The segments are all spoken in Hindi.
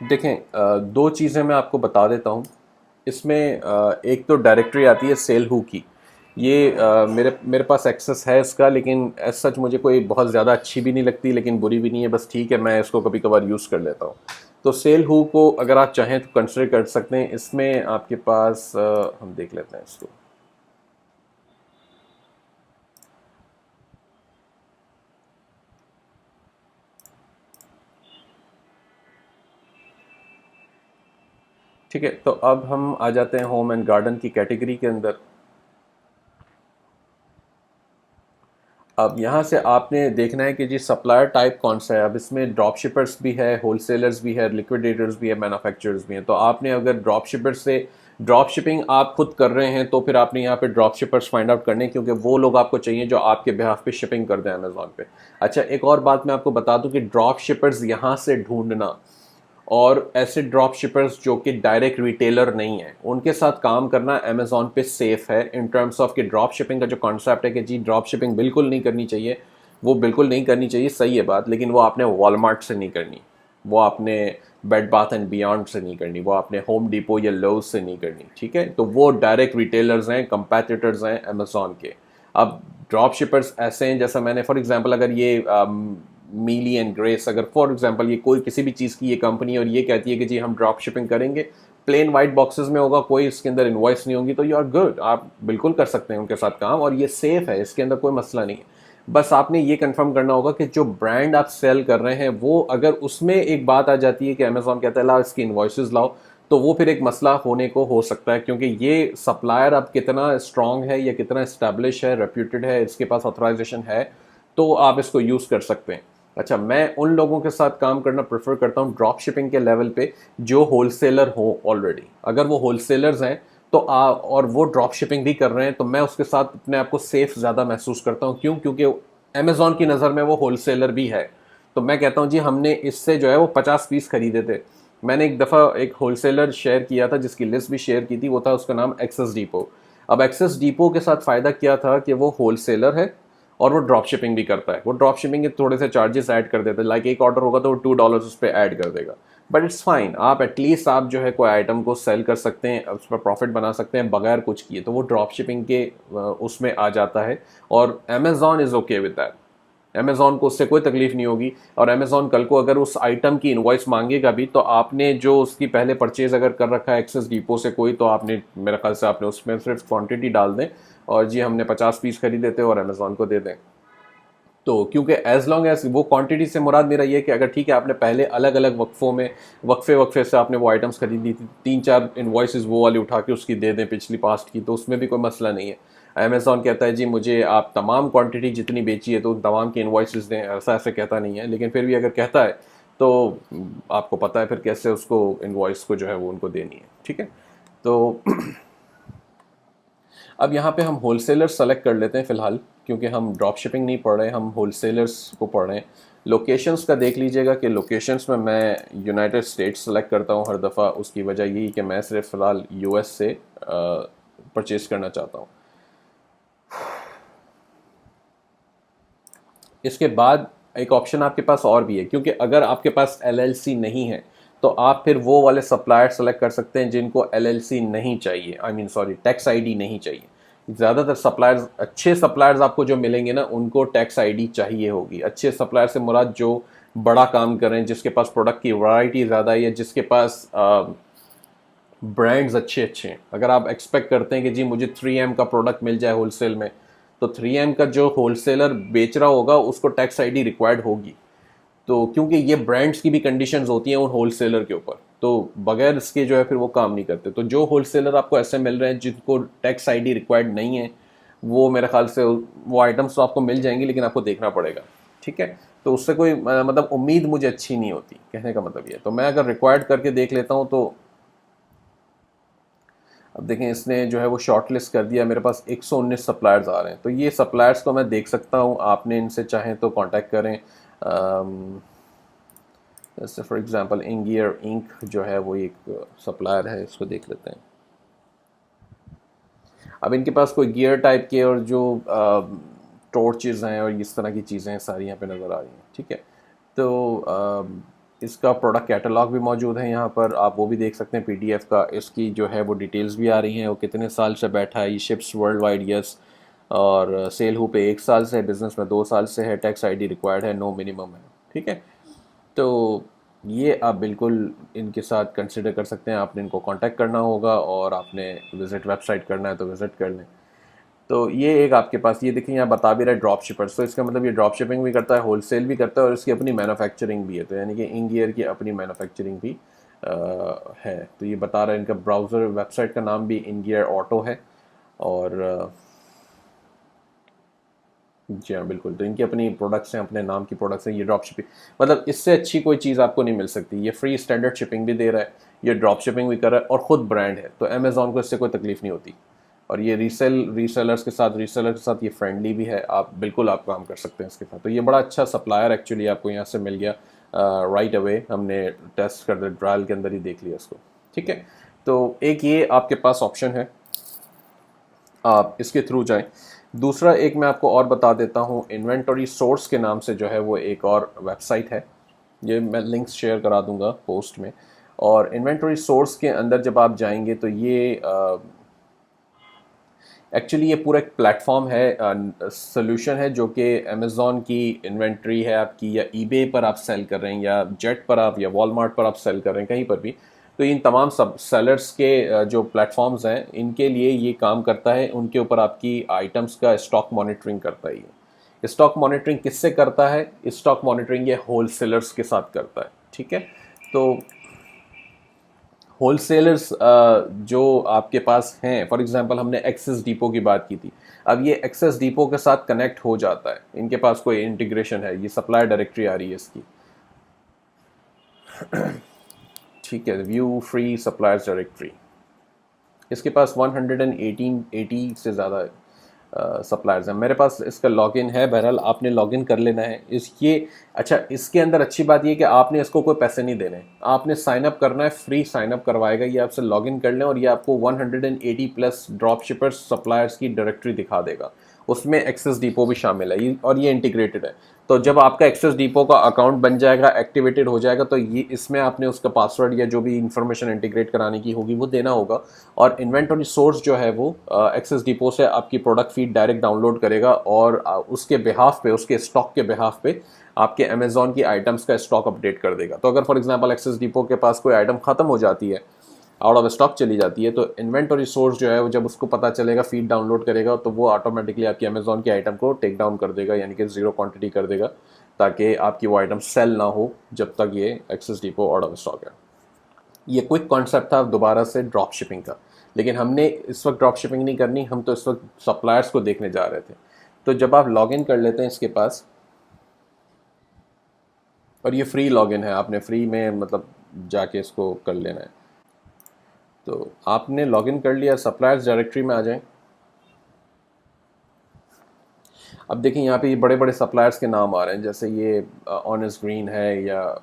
देखें, दो चीज़ें मैं आपको बता देता हूँ। इसमें एक तो डायरेक्टरी आती है सेल हू की। ये मेरे मेरे पास एक्सेस है इसका, लेकिन एज सच मुझे कोई बहुत ज़्यादा अच्छी भी नहीं लगती, लेकिन बुरी भी नहीं है, बस ठीक है, मैं इसको कभी कभार यूज़ कर लेता हूँ। तो सेल हू को अगर आप चाहें तो कंसिडर कर सकते हैं। इसमें आपके पास हम देख लेते हैं इसको। ठीक है, तो अब हम आ जाते हैं होम एंड गार्डन की कैटेगरी के अंदर। अब यहाँ से आपने देखना है कि जी सप्लायर टाइप कौन सा है। अब इसमें ड्रॉप शिपर्स भी है, होलसेलर्स भी है, लिक्विडेटर्स भी है, मैन्युफैक्चरर्स भी हैं। तो आपने अगर ड्रॉप शिपर्स से ड्रॉप शिपिंग आप खुद कर रहे हैं तो फिर आपने यहाँ पे ड्रॉप शिपर्स फाइंड आउट करने हैं, क्योंकि वो लोग आपको चाहिए जो आपके बिहाफ पे शिपिंग कर दें अमेजोन पे। अच्छा, एक और बात मैं आपको बता दूं कि ड्रॉप शिपर्स यहाँ से ढूंढना और ऐसे ड्रॉप शिपर्स जो कि डायरेक्ट रिटेलर नहीं है, उनके साथ काम करना अमेजोन पे सेफ है इन टर्म्स ऑफ कि ड्रॉप शिपिंग का जो कॉन्सेप्ट है कि जी ड्रॉप शिपिंग बिल्कुल नहीं करनी चाहिए, वो बिल्कुल नहीं करनी चाहिए, सही है बात, लेकिन वो आपने वॉलमार्ट से नहीं करनी, वो आपने बेड बाथ एंड बियॉन्ड से नहीं करनी, वो आपने होम डिपो या लोज से नहीं करनी। ठीक है, तो वो डायरेक्ट रिटेलर्स हैं, कंपेटिटर्स हैं अमेजोन के। अब ड्रॉप शिपर्स ऐसे हैं, जैसा मैंने फॉर एग्जांपल अगर ये मीली एंड ग्रेस, अगर फॉर एग्जांपल ये कोई किसी भी चीज़ की ये कंपनी और ये कहती है कि जी हम ड्रॉप शिपिंग करेंगे, प्लेन वाइट बॉक्सेस में होगा, कोई इसके अंदर इनवॉइस नहीं होगी, तो यू आर गुड, आप बिल्कुल कर सकते हैं उनके साथ काम, और ये सेफ है, इसके अंदर कोई मसला नहीं है। बस आपने ये कंफर्म करना होगा कि जो ब्रांड आप सेल कर रहे हैं वो, अगर उसमें एक बात आ जाती है कि अमेजोन कहता है लाओ इसकी इन्वॉइसेस लाओ, तो वो फिर एक मसला होने को हो सकता है, क्योंकि ये सप्लायर अब कितना स्ट्रांग है या कितना इस्टेब्लिश है, रेप्यूटेड है, इसके पास ऑथराइजेशन है, तो आप इसको यूज़ कर सकते हैं। अच्छा, मैं उन लोगों के साथ काम करना प्रेफर करता हूँ ड्रॉप शिपिंग के लेवल पे जो होलसेलर हो ऑलरेडी। अगर वो होलसेलर्स हैं तो और वो ड्रॉप शिपिंग भी कर रहे हैं, तो मैं उसके साथ अपने आप को सेफ ज़्यादा महसूस करता हूँ। क्यों? क्योंकि अमेजोन की नज़र में वो होलसेलर भी है। तो मैं कहता हूँ जी हमने इससे जो है वो 50 पीस खरीदे थे। मैंने एक दफ़ा एक होलसेलर शेयर किया था जिसकी लिस्ट भी शेयर की थी, वो था उसका नाम एक्सेस डिपो। अब एक्सेस डिपो के साथ फ़ायदा क्या था कि वो होलसेलर है और वो ड्रॉप शिपिंग भी करता है। वो ड्रॉप शिपिंग के थोड़े से चार्जेस ऐड कर देते हैं, लाइक एक ऑर्डर होगा तो वो $2 उस पर ऐड कर देगा, बट इट्स फाइन। आप एटलीस्ट आप जो है कोई आइटम को सेल कर सकते हैं, उस पर प्रॉफिट बना सकते हैं बगैर कुछ किए, तो वो ड्रॉप शिपिंग के उसमें आ जाता है। और Amazon is okay with that. Amazon को उससे कोई तकलीफ नहीं होगी, और अमेजॉन कल को अगर उस आइटम की इनवॉइस मांगेगा भी, तो आपने जो उसकी पहले परचेज अगर कर रखा है एक्सेस डिपो से कोई, तो आपने मेरे ख्याल से आपने उसमें सिर्फ क्वांटिटी डाल दें और जी हमने 50 पीस खरीदे थे और अमेजॉन को दे दें। तो क्योंकि एज लॉन्ग एज वो क्वांटिटी से मुराद मेरा ये है कि अगर ठीक है आपने पहले अलग अलग वक्फों में वक्फे वक्फे से आपने वो आइटम्स खरीदी थी, 3-4 इन्वॉइसेस वो वाली उठा के उसकी दे दें पिछली पास्ट की, तो उसमें भी कोई मसला नहीं है। अमेजॉन कहता है जी मुझे आप तमाम क्वांटिटी जितनी बेची है तो उन तमाम की इन्वॉइसेस दें, ऐसा ऐसे कहता नहीं है, लेकिन फिर भी अगर कहता है तो आपको पता है फिर कैसे उसको इन्वॉइस को जो है वो उनको देनी है। ठीक है, तो अब यहाँ पे हम होलसेलर्स सेलेक्ट कर लेते हैं फ़िलहाल, क्योंकि हम ड्रॉप शिपिंग नहीं पढ़ रहे हैं, हम होलसेलर्स को पढ़ रहे हैं। लोकेशंस का देख लीजिएगा कि लोकेशंस में मैं यूनाइटेड स्टेट्स सेलेक्ट करता हूँ हर दफ़ा। उसकी वजह यही कि मैं सिर्फ फ़िलहाल यूएस से परचेज़ करना चाहता हूँ। इसके बाद एक ऑप्शन आपके पास और भी है, क्योंकि अगर आपके पास एलएलसी नहीं है तो आप फिर वो वाले सप्लायर सेलेक्ट कर सकते हैं जिनको एलएलसी नहीं चाहिए, I mean sorry, tax ID नहीं चाहिए। ज़्यादातर सप्लायर्स, अच्छे सप्लायर्स आपको जो मिलेंगे ना, उनको टैक्स आईडी चाहिए होगी। अच्छे सप्लायर से मुराद जो बड़ा काम कर रहे हैं, जिसके पास प्रोडक्ट की वैरायटी ज़्यादा है, या जिसके पास ब्रांड्स अच्छे अच्छे हैं। अगर आप एक्सपेक्ट करते हैं कि जी मुझे 3M का प्रोडक्ट मिल जाए होलसेल में, तो 3M का जो होलसेलर बेच रहा होगा उसको टैक्स आईडी रिक्वायर्ड होगी। तो क्योंकि ये ब्रांड्स की भी कंडीशंस होती हैं उन होलसेलर के ऊपर, तो बगैर इसके जो है फिर वो काम नहीं करते। तो जो होलसेलर आपको ऐसे मिल रहे हैं जिनको टैक्स आईडी रिक्वायर्ड नहीं है, वो मेरे ख्याल से वो आइटम्स तो आपको मिल जाएंगी, लेकिन आपको देखना पड़ेगा। ठीक है, तो उससे कोई मतलब उम्मीद मुझे अच्छी नहीं होती, कहने का मतलब ये है। तो मैं अगर रिक्वायर्ड करके देख लेता हूँ, तो अब देखें इसने जो है वो शॉर्ट लिस्ट कर दिया, मेरे पास 119 सप्लायर्स आ रहे हैं। तो ये सप्लायर्स को मैं देख सकता हूँ, आपने इनसे चाहें तो कांटेक्ट करें। जैसे फॉर एग्जांपल इंगियर इंक जो है वो एक सप्लायर है, इसको देख लेते हैं। अब इनके पास कोई गियर टाइप के और जो टॉर्चेज़ हैं और इस तरह की चीज़ें सारी यहाँ पे नज़र आ रही हैं। ठीक है, तो इसका प्रोडक्ट कैटलॉग भी मौजूद है यहाँ पर, आप वो भी देख सकते हैं PDF का। इसकी जो है वो डिटेल्स भी आ रही हैं, वो कितने साल से बैठा है, ये शिप्स वर्ल्ड वाइड यस, और सेल हु पे 1 साल से है, बिजनेस में 2 साल से है, टैक्स ID रिक्वायर्ड है, नो मिनिमम है। ठीक है, तो ये आप बिल्कुल इनके साथ कंसिडर कर सकते हैं। आपने इनको कांटेक्ट करना होगा और आपने विज़िट वेबसाइट करना है तो विज़िट कर लें। तो ये एक आपके पास, ये देखिए यहाँ बता भी रहा है ड्रॉप शिपर्स, तो इसका मतलब ये ड्रॉप शिपिंग भी करता है, होलसेल भी करता है, और इसकी अपनी मैन्युफैक्चरिंग भी है। तो यानी कि इंगियर की अपनी मैन्युफैक्चरिंग भी है। तो ये बता रहा है, इनका ब्राउज़र वेबसाइट का नाम भी इंगियर ऑटो है। और जी हाँ बिल्कुल, तो इनकी अपनी प्रोडक्ट्स हैं, अपने नाम की प्रोडक्ट्स हैं। ये ड्रॉप शिपिंग मतलब इससे अच्छी कोई चीज़ आपको नहीं मिल सकती। ये फ्री स्टैंडर्ड शिपिंग भी दे रहा है, ये ड्रॉप शिपिंग भी कर रहा है, और ख़ुद ब्रांड है, तो अमेज़ॉन को इससे कोई तकलीफ़ नहीं होती। और ये रीसेलर्स के साथ ये फ्रेंडली भी है, आप बिल्कुल आप काम कर सकते हैं इसके साथ। तो ये बड़ा अच्छा सप्लायर एक्चुअली आपको यहाँ से मिल गया राइट अवे। हमने टेस्ट कर दिया, ट्रायल के अंदर ही देख लिया इसको। ठीक है, तो एक ये आपके पास ऑप्शन है, आप इसके थ्रू जाएं। दूसरा एक मैं आपको और बता देता हूँ, इन्वेंटरी सोर्स के नाम से जो है वो एक और वेबसाइट है, ये मैं लिंक्स शेयर करा दूंगा पोस्ट में। और इन्वेंटरी सोर्स के अंदर जब आप जाएंगे तो ये एक्चुअली ये पूरा एक प्लेटफॉर्म है, सोल्यूशन है, जो कि अमेज़ॉन की इन्वेंट्री है आपकी, या ईबे पर आप सेल कर रहे हैं, या जेट पर आप, या वॉलमार्ट पर आप सेल कर रहे हैं, कहीं पर भी। तो इन तमाम सब सेलर्स के जो प्लेटफॉर्म्स हैं, इनके लिए ये काम करता है, उनके ऊपर आपकी आइटम्स का स्टॉक मॉनिटरिंग करता है। ये स्टॉक मॉनिटरिंग किससे करता है? स्टॉक मॉनिटरिंग ये होलसेलर्स के साथ करता है। ठीक है, तो होलसेलर्स जो आपके पास हैं, फॉर एग्जांपल हमने एक्सेस डिपो की बात की थी, अब ये एक्सेस डिपो के साथ कनेक्ट हो जाता है, इनके पास कोई इंटीग्रेशन है, ये सप्लायर डायरेक्टरी आ रही है इसकी। ठीक है, व्यू फ्री सप्लायर्स डायरेक्टरी, इसके पास 180 से ज़्यादा सप्लायर्स हैं। मेरे पास इसका लॉगिन है, बहरहाल आपने लॉगिन कर लेना है इस ये। अच्छा, इसके अंदर अच्छी बात ये कि आपने इसको कोई पैसे नहीं देने, आपने साइन अप करना है, फ्री साइन अप करवाएगा ये, आपसे लॉगिन कर लें, और ये आपको 180 प्लस ड्रॉप शिपर्स सप्लायर्स की डायरेक्टरी दिखा देगा। उसमें एक्सेस डिपो भी शामिल है और ये इंटीग्रेटेड है। तो जब आपका एक्सेस डिपो का अकाउंट बन जाएगा, एक्टिवेटेड हो जाएगा, तो ये इसमें आपने उसका पासवर्ड या जो भी इंफॉर्मेशन इंटीग्रेट कराने की होगी वो देना होगा। और इन्वेंटरी सोर्स जो है वो एक्सेस डिपो से आपकी प्रोडक्ट फीड डायरेक्ट डाउनलोड करेगा, और उसके बिहाफ पे, उसके स्टॉक के बिहाफ पे आपके अमेजॉन की आइटम्स का स्टॉक अपडेट कर देगा। तो अगर फॉर एग्जांपल एक्सेस डिपो के पास कोई आइटम खत्म हो जाती है, आउट ऑफ स्टॉक चली जाती है, तो इन्वेंटरी सोर्स जो है वो जब उसको पता चलेगा, फीड डाउनलोड करेगा, तो वो ऑटोमेटिकली आपकी अमेजॉन की आइटम को टेक डाउन कर देगा, यानी कि ज़ीरो क्वांटिटी कर देगा, ताकि आपकी वो आइटम सेल ना हो जब तक ये access depot out of stock है। ये क्विक कॉन्सेप्ट था दोबारा से ड्रॉप शिपिंग का, लेकिन हमने इस वक्त ड्रॉप शिपिंग नहीं करनी, हम तो इस वक्त सप्लायर्स को देखने जा रहे थे। तो जब आप लॉगिन कर लेते हैं इसके पास, और ये फ्री लॉगिन है, आपने फ्री में मतलब जाके इसको कर लेना है। तो आपने लॉगिन कर लिया, सप्लायर्स डायरेक्टरी में आ जाएं। अब देखिए यहाँ पे ये बड़े बड़े सप्लायर्स के नाम आ रहे हैं, जैसे ये ऑनेस्ट ग्रीन है, या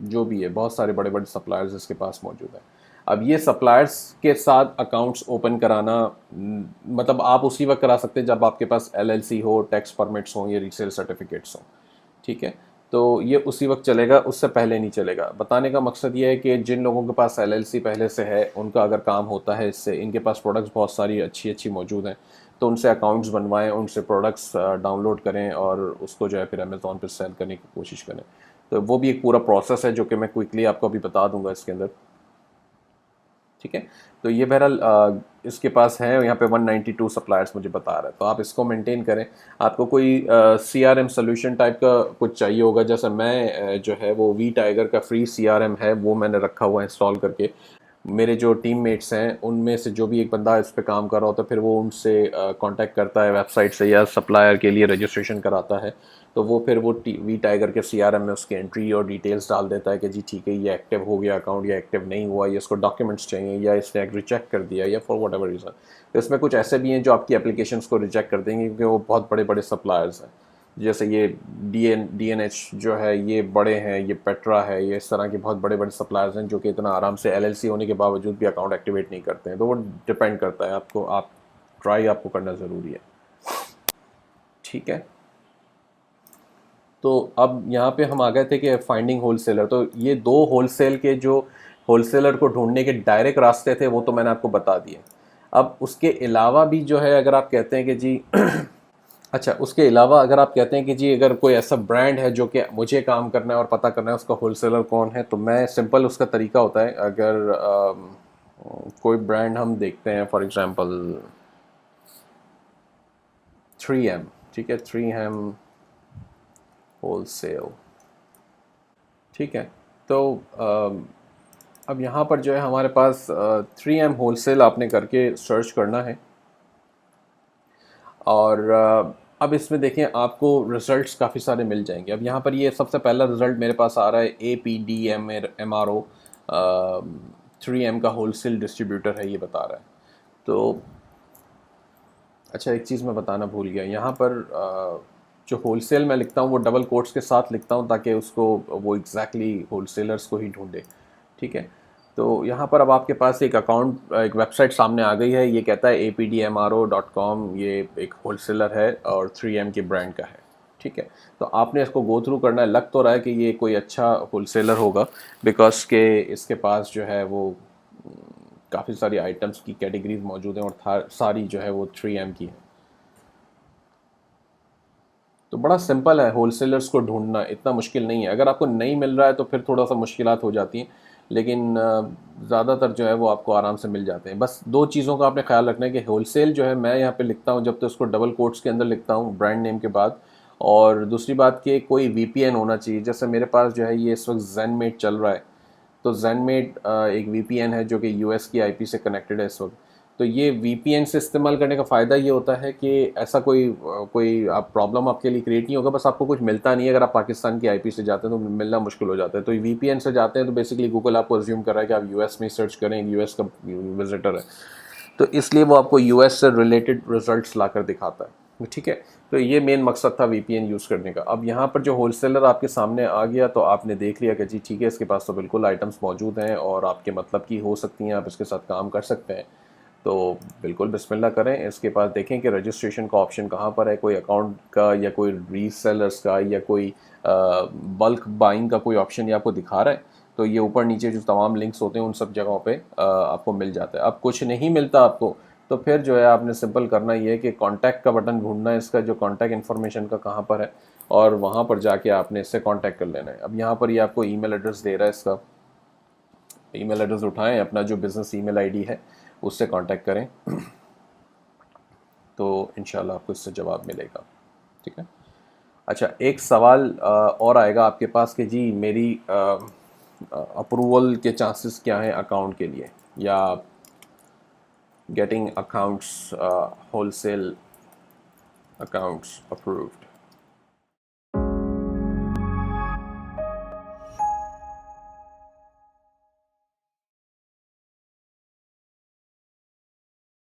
जो भी है, बहुत सारे बड़े बड़े सप्लायर्स इसके पास मौजूद है। अब ये सप्लायर्स के साथ अकाउंट्स ओपन कराना मतलब आप उसी वक्त करा सकते हैं जब आपके पास LLC हो, टैक्स परमिट्स हों, या रीसेल सर्टिफिकेट्स हों। ठीक है, तो ये उसी वक्त चलेगा, उससे पहले नहीं चलेगा। बताने का मकसद ये है कि जिन लोगों के पास LLC पहले से है, उनका अगर काम होता है इससे, इनके पास प्रोडक्ट्स बहुत सारी अच्छी अच्छी मौजूद हैं, तो उनसे अकाउंट्स बनवाएं, उनसे प्रोडक्ट्स डाउनलोड करें, और उसको जो है फिर अमेज़ॉन पर सेल करने की कोशिश करें। तो वो भी एक पूरा प्रोसेस है जो कि मैं क्विकली आपको अभी बता दूंगा इसके अंदर। ठीक है, तो ये बहरहाल इसके पास है, यहाँ पे 192 सप्लायर्स मुझे बता रहा है, तो आप इसको मेंटेन करें। आपको कोई CRM सोल्यूशन टाइप का कुछ चाहिए होगा, जैसे मैं जो है वो वी टाइगर का फ्री CRM है, वो मैंने रखा हुआ है इंस्टॉल करके। मेरे जो टीममेट्स हैं उनमें से जो भी एक बंदा इस पे काम कर रहा होता है, फिर वो उनसे कांटेक्ट करता है वेबसाइट से, या सप्लायर के लिए रजिस्ट्रेशन कराता है, तो वो फिर वो वी टाइगर के CRM में उसकी एंट्री और डिटेल्स डाल देता है कि जी ठीक है, ये एक्टिव हो गया अकाउंट, या एक्टिव नहीं हुआ, या इसको डॉक्यूमेंट्स चाहिए, या इसने रिजेक्ट कर दिया, या फॉर वट एवर रीज़न। तो इसमें कुछ ऐसे भी हैं जो आपकी एप्लीकेशंस को रिजेक्ट कर देंगे, क्योंकि वो बहुत बड़े बड़े सप्लायर्स हैं। जैसे ये DNH जो है, ये बड़े हैं, ये पेट्रा है, ये इस तरह के बहुत बड़े बड़े सप्लायर्स हैं जो कि इतना आराम से LLC होने के बावजूद भी अकाउंट एक्टिवेट नहीं करते हैं। तो वो डिपेंड करता है आपको, आप ट्राई आपको करना ज़रूरी है। ठीक है, तो अब यहाँ पे हम आ गए थे कि फाइंडिंग होलसेलर, तो ये दो होलसेल के जो होलसेलर को ढूंढने के डायरेक्ट रास्ते थे वो तो मैंने आपको बता दिए। अब उसके अलावा भी जो है अगर आप कहते हैं कि जी अच्छा, उसके अलावा अगर आप कहते हैं कि जी अगर कोई ऐसा ब्रांड है जो कि मुझे काम करना है और पता करना है उसका होलसेलर कौन है, तो मैं सिंपल उसका तरीका होता है, अगर कोई ब्रांड हम देखते हैं फॉर एग्जांपल 3M, ठीक है, 3M होलसेल, ठीक है। तो अब यहाँ पर जो है हमारे पास 3M होलसेल आपने करके सर्च करना है, और अब इसमें देखें आपको रिज़ल्ट्स काफ़ी सारे मिल जाएंगे। अब यहाँ पर ये सबसे पहला रिज़ल्ट मेरे पास आ रहा है, APDMRO 3M का होलसेल डिस्ट्रीब्यूटर है ये बता रहा है। तो अच्छा, एक चीज़ मैं बताना भूल गया, यहाँ पर जो होलसेल मैं लिखता हूँ वो डबल कोट्स के साथ लिखता हूँ ताकि उसको वो एग्जैक्टली होलसेलर्स को ही ढूंढे, ठीक है। तो यहाँ पर अब आपके पास एक अकाउंट, एक वेबसाइट सामने आ गई है, ये कहता है apdmro.com, ये एक होलसेलर है और 3M के ब्रांड का है, ठीक है। तो आपने इसको गो थ्रू करना है, लग तो रहा है कि ये कोई अच्छा होलसेलर होगा, बिकॉज के इसके पास जो है वो काफ़ी सारी आइटम्स की कैटेगरीज मौजूद हैं और सारी जो है वो 3M की है। तो बड़ा सिंपल है होलसेलर्स को ढूंढना, इतना मुश्किल नहीं है। अगर आपको नहीं मिल रहा है तो फिर थोड़ा सा मुश्किलात हो जाती हैं, लेकिन ज़्यादातर जो है वो आपको आराम से मिल जाते हैं। बस दो चीज़ों का आपने ख्याल रखना है कि होलसेल जो है मैं यहाँ पे लिखता हूँ जब तो उसको डबल कोट्स के अंदर लिखता हूँ ब्रांड नेम के बाद, और दूसरी बात कि कोई VPN होना चाहिए। जैसे मेरे पास जो है ये इस वक्त ज़ेनमेट चल रहा है, तो ज़ेनमेट एक VPN है जो कि US की IP से कनेक्टेड है इस वक्त। तो ये VPN से इस्तेमाल करने का फ़ायदा ये होता है कि ऐसा कोई आप प्रॉब्लम आपके लिए क्रिएट नहीं होगा, बस आपको कुछ मिलता नहीं है। अगर आप पाकिस्तान की IP से जाते हैं तो मिलना मुश्किल हो जाता है। तो VPN से जाते हैं तो बेसिकली गूगल आपको अज्यूम कर रहा है कि आप US में सर्च करें, US का विजिटर है, तो इसलिए वो आपको US से रिलेटेड रिजल्ट्स ला कर दिखाता है, ठीक है। तो ये मेन मकसद था VPN यूज़ करने का। अब यहाँ पर जो होलसेलर आपके सामने आ गया तो आपने देख लिया कि जी ठीक है, इसके पास तो बिल्कुल आइटम्स मौजूद हैं और आपके मतलब की हो सकती हैं, आप इसके साथ काम कर सकते हैं। तो बिल्कुल बिस्मिल्लाह करें। इसके बाद देखें कि रजिस्ट्रेशन का ऑप्शन कहाँ पर है, कोई अकाउंट का या कोई रीसेलर्स का या कोई बल्क बाइंग का कोई ऑप्शन ये आपको दिखा रहा है, तो ये ऊपर नीचे जो तमाम लिंक्स होते हैं उन सब जगहों पे आपको मिल जाता है। अब कुछ नहीं मिलता आपको, तो फिर जो है आपने सिंपल करना ये है कि कॉन्टैक्ट का बटन ढूंढना है, इसका जो कॉन्टैक्ट इन्फॉर्मेशन का कहाँ पर है, और वहाँ पर जाके आपने इससे कॉन्टैक्ट कर लेना है। अब यहाँ पर ये आपको ईमेल एड्रेस दे रहा है, इसका ईमेल एड्रेस उठाएं, अपना जो बिज़नेस ईमेल आईडी है उससे कांटेक्ट करें, तो इंशाल्लाह आपको इससे जवाब मिलेगा, ठीक है। अच्छा, एक सवाल और आएगा आपके पास कि जी मेरी अप्रूवल के चांसेस क्या हैं अकाउंट के लिए, या getting accounts wholesale accounts approved.